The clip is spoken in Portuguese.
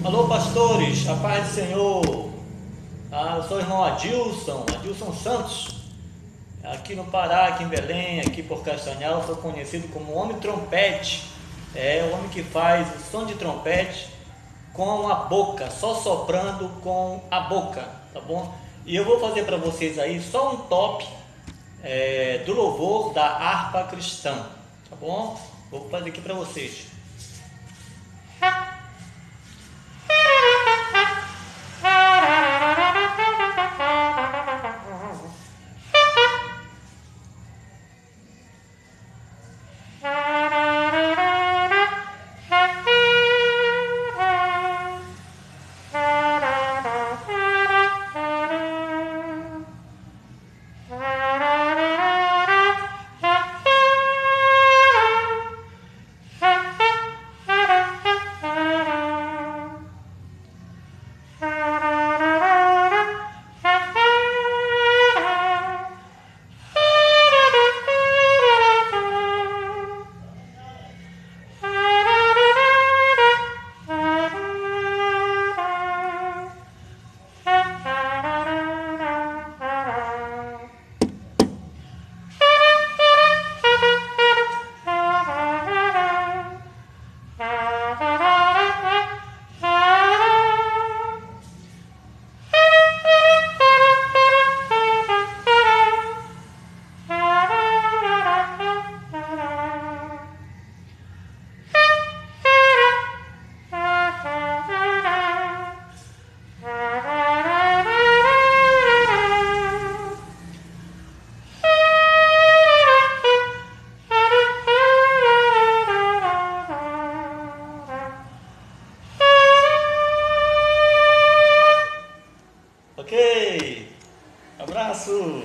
Alô, pastores, a paz do Senhor. Eu sou o irmão Adilson Santos, aqui no Pará, aqui em Belém, aqui por Castanhal. Sou conhecido como homem trompete, o homem que faz o som de trompete com a boca, só soprando com a boca, tá bom? E eu vou fazer para vocês aí só um top do louvor da harpa cristã, tá bom? Vou fazer aqui para vocês. Ok, abraço.